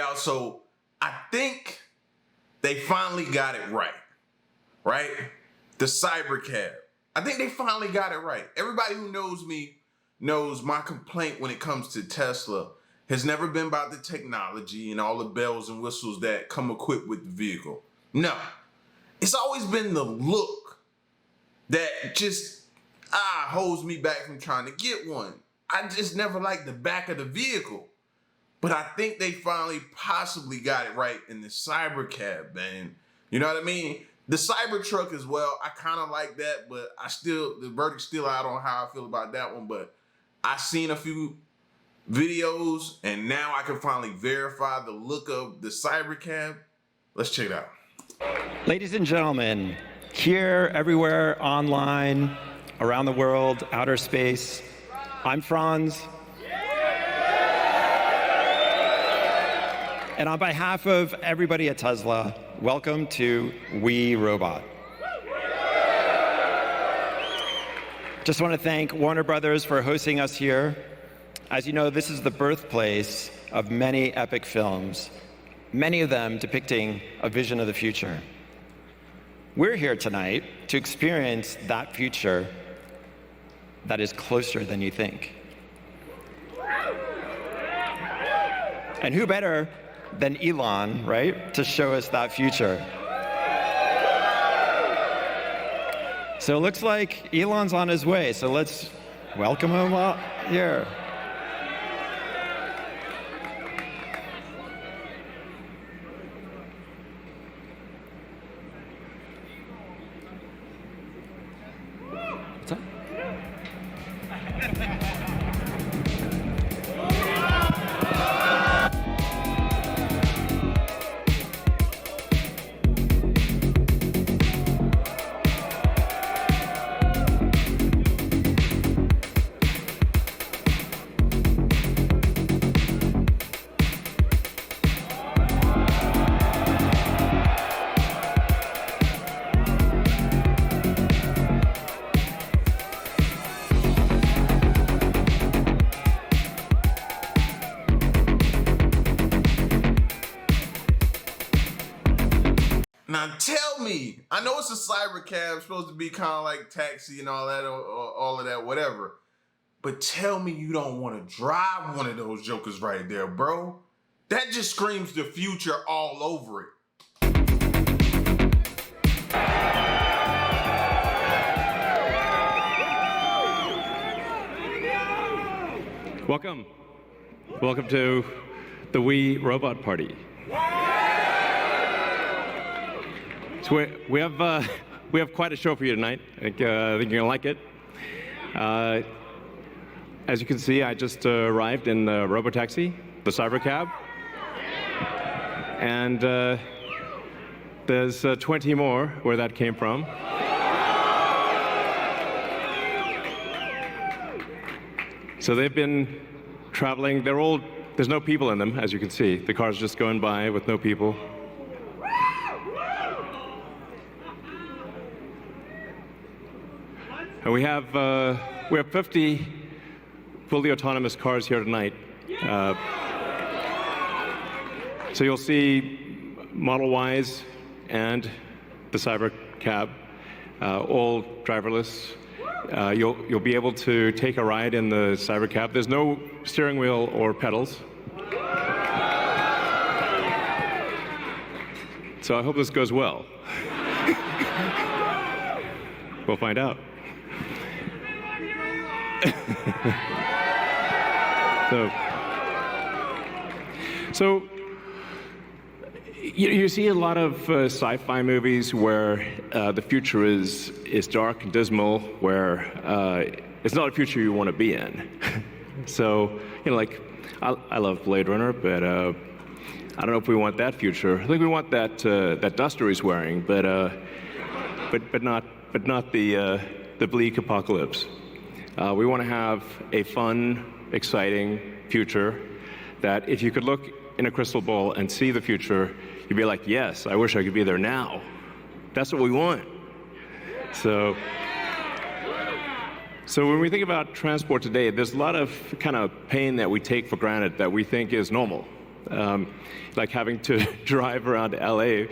y'all. So I think they finally got it right? The Cybercab. I think they finally got it right. Everybody who knows me knows my complaint when it comes to Tesla has never been about the technology and all the bells and whistles that come equipped with the vehicle. No, it's always been the look that just holds me back from trying to get one. I just never liked the back of the vehicle. But I think they finally possibly got it right in the Cybercab, man. You know what I mean? The Cybertruck as well, I kind of like that, but the verdict's still out on how I feel about that one. But I seen a few videos, and now I can finally verify the look of the Cybercab. Let's check it out. Ladies and gentlemen, here, everywhere, online, around the world, outer space, I'm Franz. And on behalf of everybody at Tesla, welcome to We Robot. Just want to thank Warner Brothers for hosting us here. As you know, this is the birthplace of many epic films, many of them depicting a vision of the future. We're here tonight to experience that future that is closer than you think. And who better than Elon, right, to show us that future? So it looks like Elon's on his way, so let's welcome him out here. What's up? Now tell me, I know it's a Cybercab, supposed to be kind of like taxi and all that, or all of that, whatever. But tell me you don't want to drive one of those jokers right there, bro. That just screams the future all over it. Welcome. Welcome to the We Robot Party. So we have quite a show for you tonight. I think you're gonna like it. As you can see, I just arrived in the robotaxi, the Cybercab, and there's 20 more where that came from. So they've been traveling. There's no people in them, as you can see. The car's just going by with no people. And we have 50 fully autonomous cars here tonight. So you'll see Model Ys and the Cybercab, all driverless. You'll be able to take a ride in the Cybercab. There's no steering wheel or pedals. So I hope this goes well. We'll find out. So you see a lot of sci-fi movies where the future is dark and dismal, where it's not a future you want to be in. So, like, I love Blade Runner, but I don't know if we want that future. I think we want that duster he's wearing, but not the bleak apocalypse. We want to have a fun, exciting future that if you could look in a crystal ball and see the future, you'd be like, yes, I wish I could be there now. That's what we want. So when we think about transport today, there's a lot of kind of pain that we take for granted that we think is normal. like having to drive around LA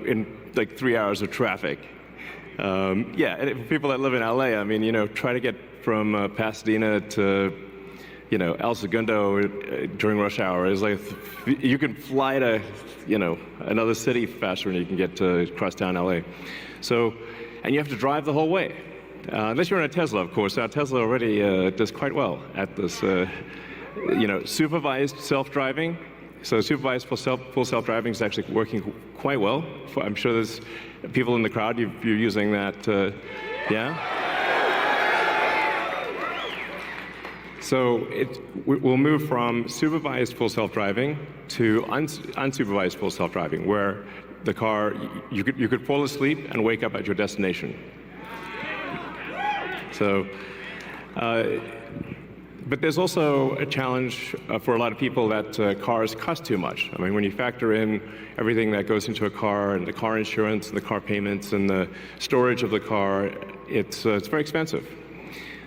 in like 3 hours of traffic. Yeah, and for people that live in LA, I mean, try to get from Pasadena to, El Segundo during rush hour. Is like you can fly to, another city faster than you can get to cross town LA. So, and you have to drive the whole way. Unless you're in a Tesla, of course. Our Tesla already does quite well at this, supervised self-driving. So supervised full self-driving is actually working quite well. I'm sure there's people in the crowd, you're using that, yeah? So we'll move from supervised full self-driving to unsupervised full self-driving, where the car, you could fall asleep and wake up at your destination. So, but there's also a challenge for a lot of people that cars cost too much. I mean, when you factor in everything that goes into a car, and the car insurance, and the car payments, and the storage of the car, it's very expensive.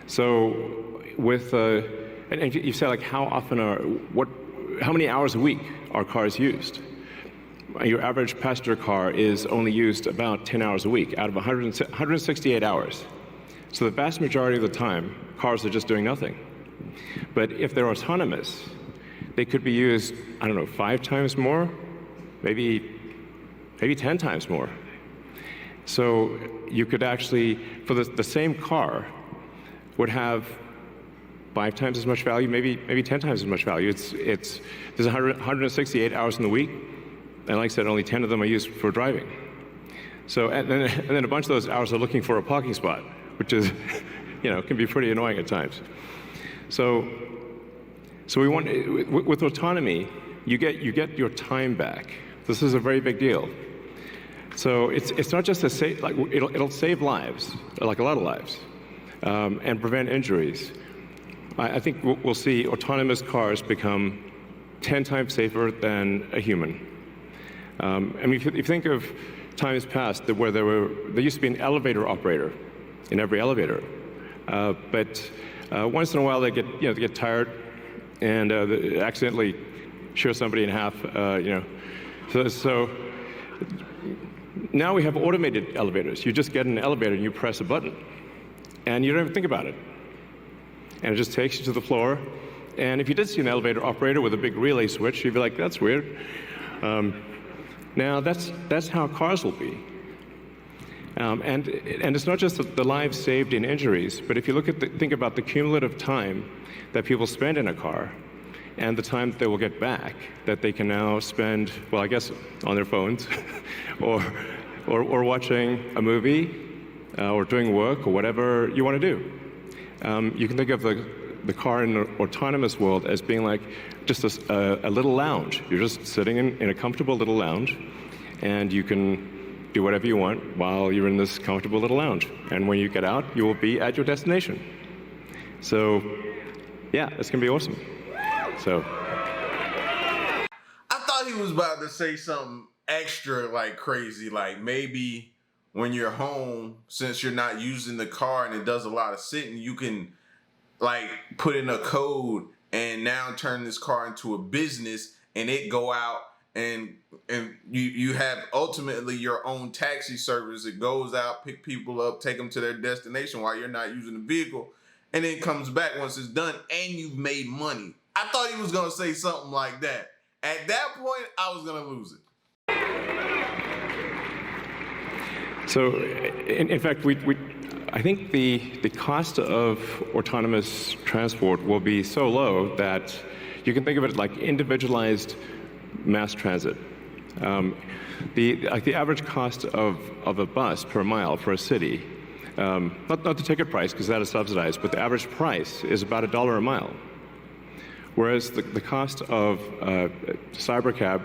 So, and you say like, how many hours a week are cars used? Your average passenger car is only used about 10 hours a week out of 168 hours. So the vast majority of the time, cars are just doing nothing. But if they're autonomous, they could be used, 5 times more, maybe 10 times more. So you could actually, for the same car, would have 5 times as much value, maybe 10 times as much value. There's 168 hours in the week, and like I said, only 10 of them are used for driving. So, and then a bunch of those hours are looking for a parking spot, which is, can be pretty annoying at times. So we want, with autonomy, you get your time back. This is a very big deal. So it's not just it'll save lives, like a lot of lives, and prevent injuries. I think we'll see autonomous cars become 10 times safer than a human. I mean, if you think of times past where there used to be an elevator operator in every elevator, but once in a while they get tired and they accidentally shear somebody in half. So now we have automated elevators. You just get in an elevator and you press a button, and you don't even think about it, and it just takes you to the floor. And if you did see an elevator operator with a big relay switch, you'd be like, "That's weird." Now that's how cars will be. And it's not just the lives saved in injuries, but if you think about the cumulative time that people spend in a car, and the time that they will get back, that they can now spend, well, I guess, on their phones, or watching a movie, or doing work, or whatever you want to do. You can think of the car in the autonomous world as being like just a little lounge. You're just sitting in a comfortable little lounge, and you can do whatever you want while you're in this comfortable little lounge. And when you get out, you will be at your destination. So, yeah, it's gonna be awesome. So. I thought he was about to say something extra like crazy, like maybe when you're home, since you're not using the car and it does a lot of sitting, you can like put in a code and now turn this car into a business, and it go out and you have ultimately your own taxi service. It goes out, pick people up, take them to their destination while you're not using the vehicle, and then comes back once it's done, and you've made money. I thought he was gonna say something like that. At that point, I was gonna lose it. So, in fact, I think the cost of autonomous transport will be so low that you can think of it like individualized mass transit. The average cost of a bus per mile for a city, not the ticket price because that is subsidized, but the average price is about $1 a mile. Whereas the cost of Cybercab,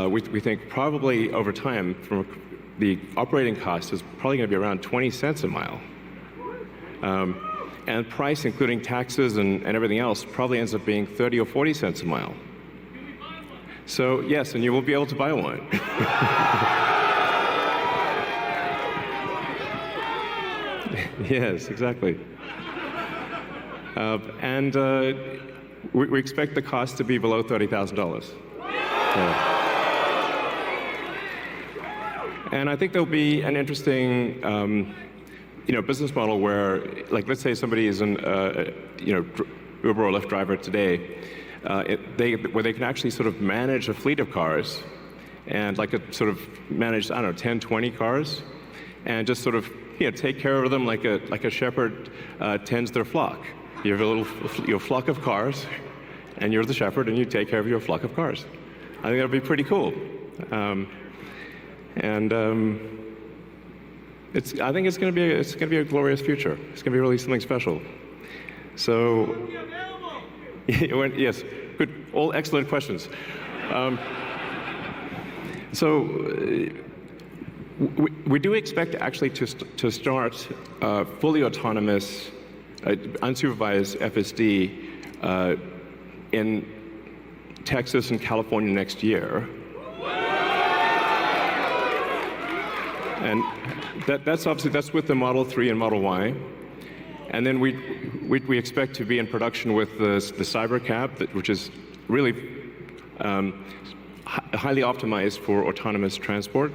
we think probably over time, from the operating cost is probably going to be around 20 cents a mile. And price, including taxes and everything else, probably ends up being 30 or 40 cents a mile. So yes, and you will be able to buy one. Yes, exactly. we expect the cost to be below $30,000. Yeah. And I think there'll be an interesting, business model where, like, let's say somebody is an, Uber or Lyft driver today, where they can actually sort of manage a fleet of cars, and sort of manage, I don't know, 10, 20 cars, and just sort of, take care of them like a shepherd tends their flock. You have a little flock of cars, and you're the shepherd, and you take care of your flock of cars. I think that'd be pretty cool. I think it's going to be a glorious future. It's going to be really something special. So, yes, good, all excellent questions. We do expect actually to start fully autonomous, unsupervised FSD in Texas and California next year. And that's with the Model 3 and Model Y. And then we expect to be in production with the Cybercab, which is really highly optimized for autonomous transport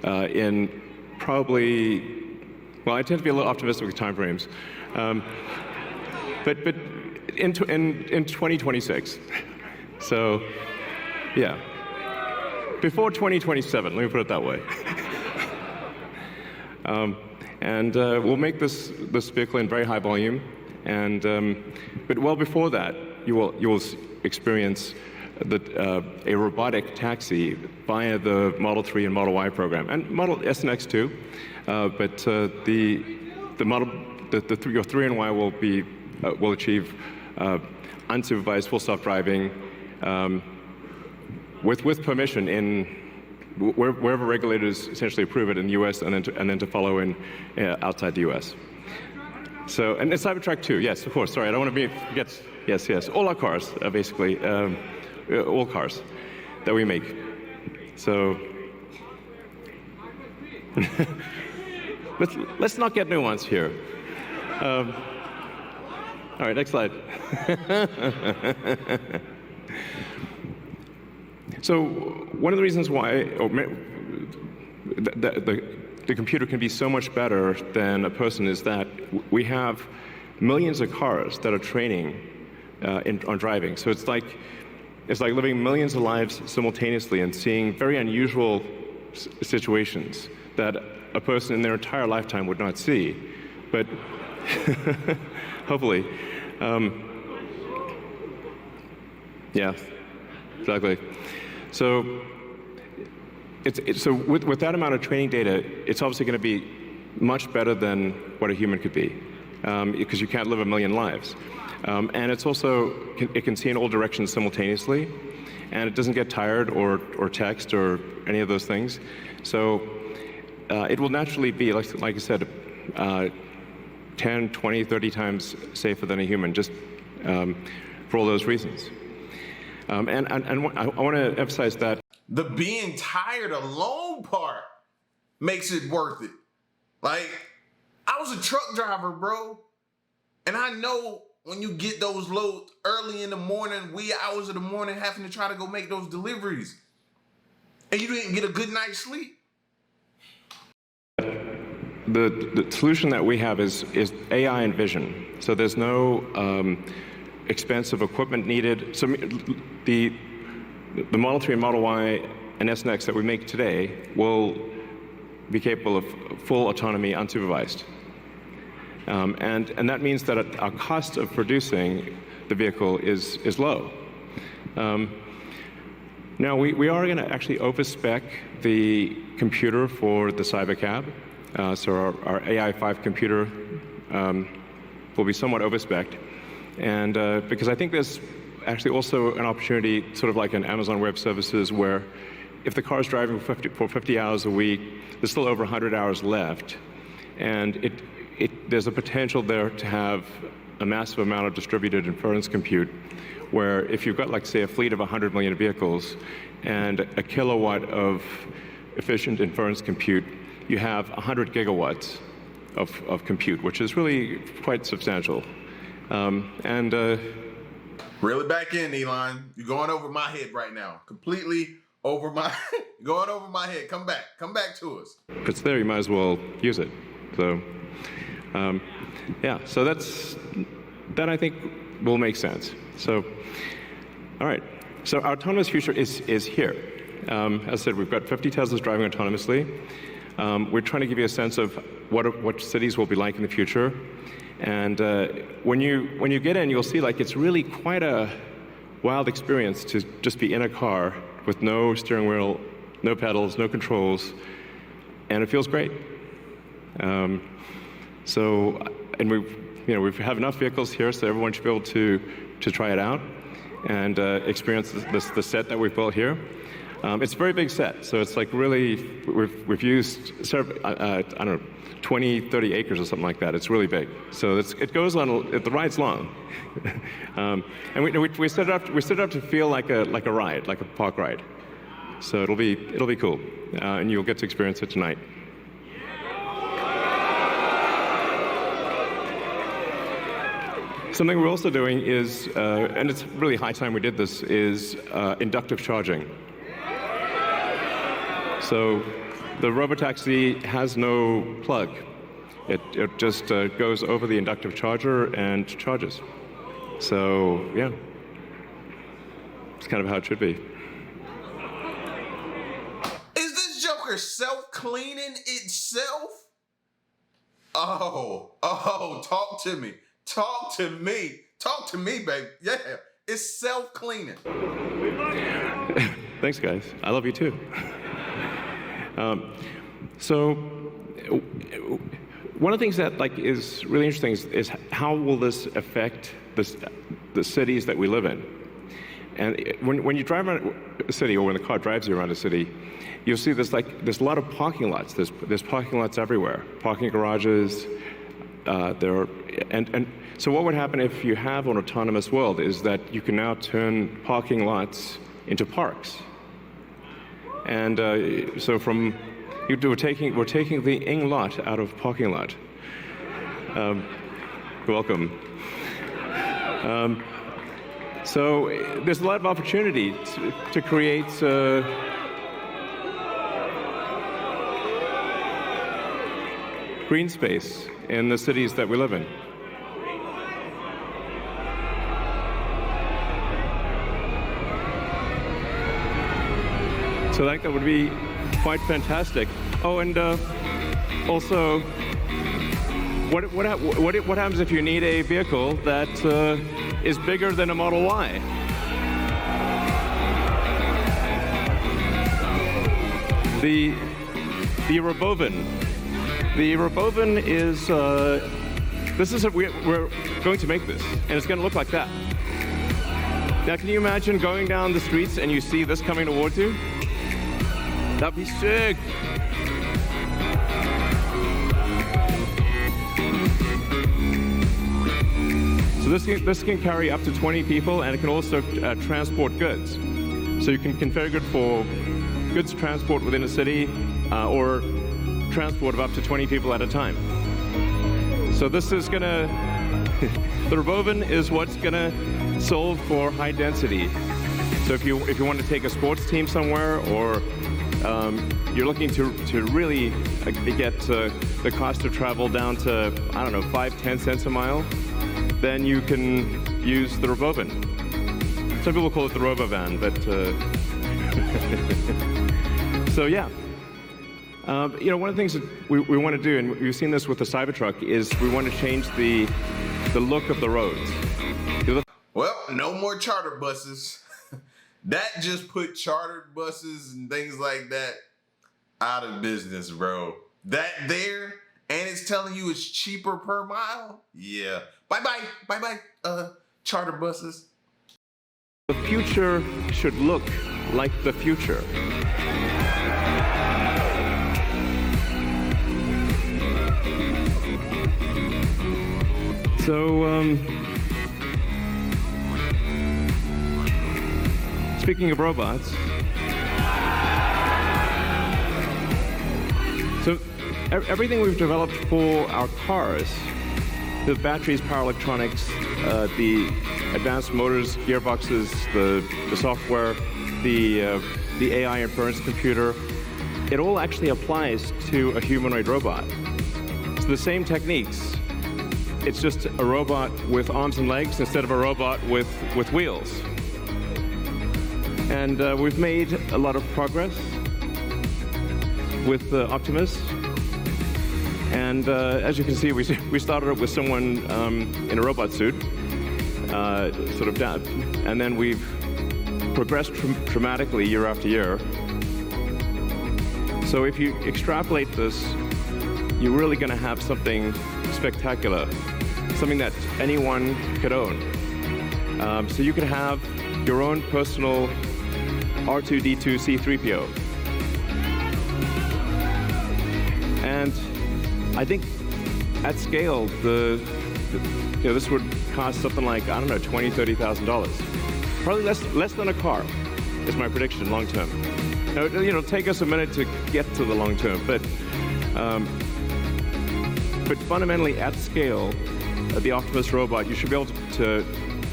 in probably, well, I tend to be a little optimistic with timeframes, but in 2026. So, yeah, before 2027. Let me put it that way. We'll make this vehicle in very high volume, but well before that, you will experience a robotic taxi via the Model 3 and Model Y program, and Model S and X too. But your 3 and Y will achieve unsupervised full self-driving with permission in wherever regulators essentially approve it in the U.S. and then to follow in outside the U.S. So, and the Cybertruck too. Yes, of course. Sorry, I don't want to forget. Yes. All our cars are basically all cars that we make. So let's not get nuanced here. All right, next slide. So one of the reasons why the computer can be so much better than a person is that we have millions of cars that are training on driving. So it's like living millions of lives simultaneously and seeing very unusual situations that a person in their entire lifetime would not see. But hopefully, yeah, exactly. So with that amount of training data, it's obviously going to be much better than what a human could be, because you can't live a million lives. And it's also, it can see in all directions simultaneously, and it doesn't get tired or text or any of those things. So it will naturally be, like I said, 10, 20, 30 times safer than a human, just for all those reasons. And I want to emphasize that the being tired alone part makes it worth it. Like, I was a truck driver, bro, and I know when you get those loads early in the morning, wee hours of the morning, having to try to go make those deliveries, and you didn't get a good night's sleep. The solution that we have is AI and vision. So there's no expensive equipment needed. So the Model 3 and Model Y and S and X that we make today will be capable of full autonomy unsupervised. And that means that our cost of producing the vehicle is low. Now, we are going to actually overspec the computer for the Cybercab. So our AI5 computer will be somewhat overspec'd. And because I think there's actually also an opportunity, sort of like in Amazon Web Services, where if the car is driving for 50 hours a week, there's still over 100 hours left. And there's a potential there to have a massive amount of distributed inference compute, where if you've got, like, say, a fleet of 100 million vehicles and a kilowatt of efficient inference compute, you have 100 gigawatts of compute, which is really quite substantial. Reel it back in, Elon. You're going over my head right now. Completely over my, going over my head. Come back to us. If it's there, you might as well use it. So, yeah, so that I think will make sense. So, all right. So our autonomous future is here. As I said, we've got 50 Teslas driving autonomously. We're trying to give you a sense of what cities will be like in the future. And when you get in, you'll see like it's really quite a wild experience to just be in a car with no steering wheel, no pedals, no controls, and it feels great. So, and we have enough vehicles here, so everyone should be able to try it out and experience the set that we've built here. It's a very big set, so it's like really, we've used I don't know, 20, 30 acres or something like that. It's really big. So it goes on, the ride's long. And we set it up to feel like a ride, like a park ride. So it'll be cool, and you'll get to experience it tonight. Something we're also doing is, and it's really high time we did this, is inductive charging. So the robotaxi has no plug. It just goes over the inductive charger and charges. So yeah, it's kind of how it should be. Is this Joker self-cleaning itself? Oh, talk to me. Talk to me, baby. Yeah, it's self-cleaning. Thanks, guys. I love you too. So one of the things that is really interesting is how will this affect the cities that we live in? And when you drive around a city, or when the car drives you around a city, you'll see there's a lot of parking lots. There's parking lots everywhere, parking garages. So what would happen if you have an autonomous world is that you can now turn parking lots into parks. And so we're taking the ing lot out of parking lot. Welcome. So there's a lot of opportunity to create green space in the cities that we live in. So that would be quite fantastic. Oh, and also, what happens if you need a vehicle that is bigger than a Model Y? The Robovan. The Robovan is we're going to make this, and it's going to look like that. Now, can you imagine going down the streets and you see this coming towards you? That'd be sick. So this can carry up to 20 people, and it can also transport goods. So you can configure it for goods transport within a city, or transport of up to 20 people at a time. So this is gonna, the Robovan is what's gonna solve for high density. So if you want to take a sports team somewhere, or you're looking to really get the cost of travel down to, I don't know, 5-10 cents a mile, then you can use the Robovan. Some people call it the Robovan, but so yeah. One of the things that we want to do, and we've seen this with the Cybertruck, is we want to change the look of the roads. Well, no more charter buses. That just put chartered buses and things like that out of business, bro. That there, and it's telling you it's cheaper per mile? Yeah. Bye-bye, charter buses. The future should look like the future. So, speaking of robots, so everything we've developed for our cars, the batteries, power electronics, the advanced motors, gearboxes, the software, the AI inference computer. It all actually applies to a humanoid robot. It's the same techniques. It's just a robot with arms and legs instead of a robot with wheels. And we've made a lot of progress with Optimus. And as you can see, we started it with someone in a robot suit, sort of down. And then we've progressed dramatically year after year. So if you extrapolate this, you're really going to have something spectacular, something that anyone could own. So you could have your own personal R2-D2 C-3PO. And I think at scale, this would cost something like, I don't know, $20,000, $30,000. Probably less than a car, is my prediction, long term. Now, it'll take us a minute to get to the long term, but fundamentally at scale, the Optimus robot, you should be able to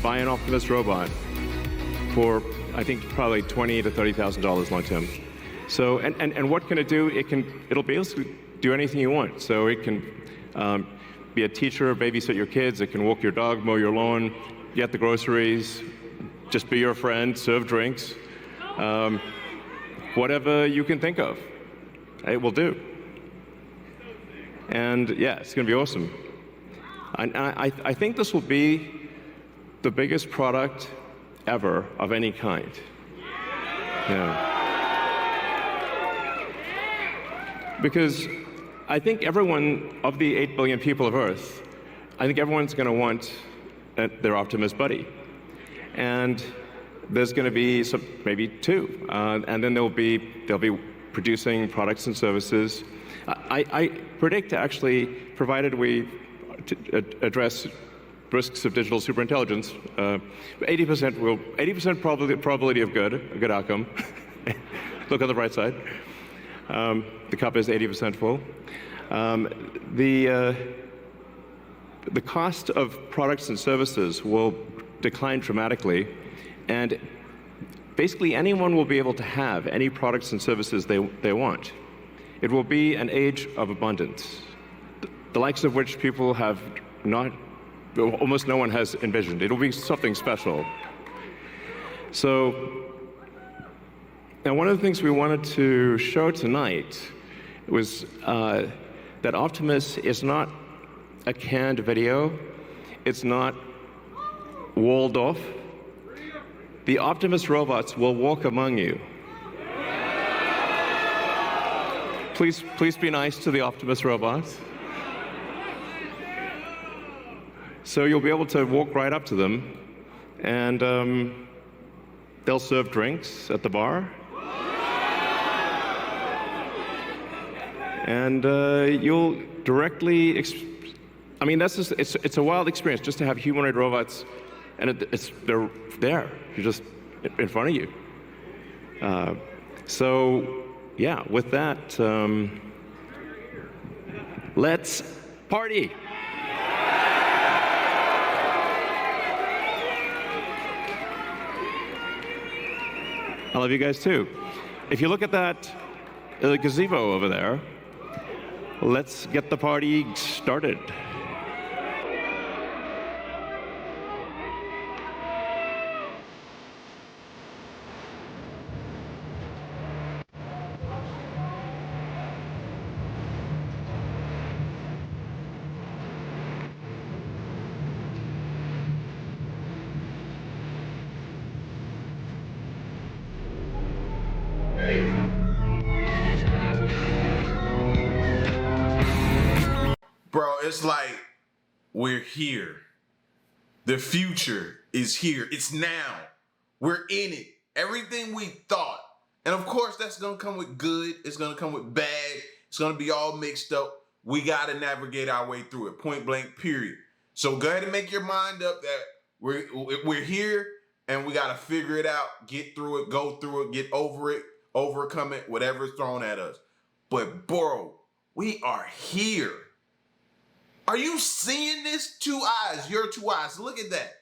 buy an Optimus robot for, I think, probably $20,000 to $30,000 long term. So, and what can it do? It'll basically do anything you want. So it can be a teacher, babysit your kids. It can walk your dog, mow your lawn, get the groceries, just be your friend, serve drinks. Whatever you can think of, it will do. And yeah, it's going to be awesome. I think this will be the biggest product ever of any kind. Yeah. Because I think everyone, of the 8 billion people of Earth, I think everyone's going to want their Optimus buddy. And there's going to be maybe two, and then they'll be producing products and services. I predict, actually, provided we address risks of digital superintelligence, 80% probability of good, a good outcome. Look on the bright side. The cup is 80% full. The cost of products and services will decline dramatically, and basically anyone will be able to have any products and services they want. It will be an age of abundance, the likes of which people have almost no one has envisioned. It'll be something special. So, now one of the things we wanted to show tonight was that Optimus is not a canned video. It's not walled off. The Optimus robots will walk among you. Please be nice to the Optimus robots. So you'll be able to walk right up to them, and they'll serve drinks at the bar. And you'll directly, I mean, that's just, it's a wild experience just to have humanoid robots, and they're there, you're just in front of you. So, yeah, with that, let's party. I love you guys too. If you look at that gazebo over there, let's get the party started. Bro, it's like we're here. The future is here. It's now. We're in it. Everything we thought. And of course, that's going to come with good. It's going to come with bad. It's going to be all mixed up. We got to navigate our way through it. Point blank, period. So go ahead and make your mind up that we're here and we got to figure it out, get through it, go through it, get over it, overcome it, whatever's thrown at us. But bro, we are here. Are you seeing this? 2 eyes, your 2 eyes. Look at that.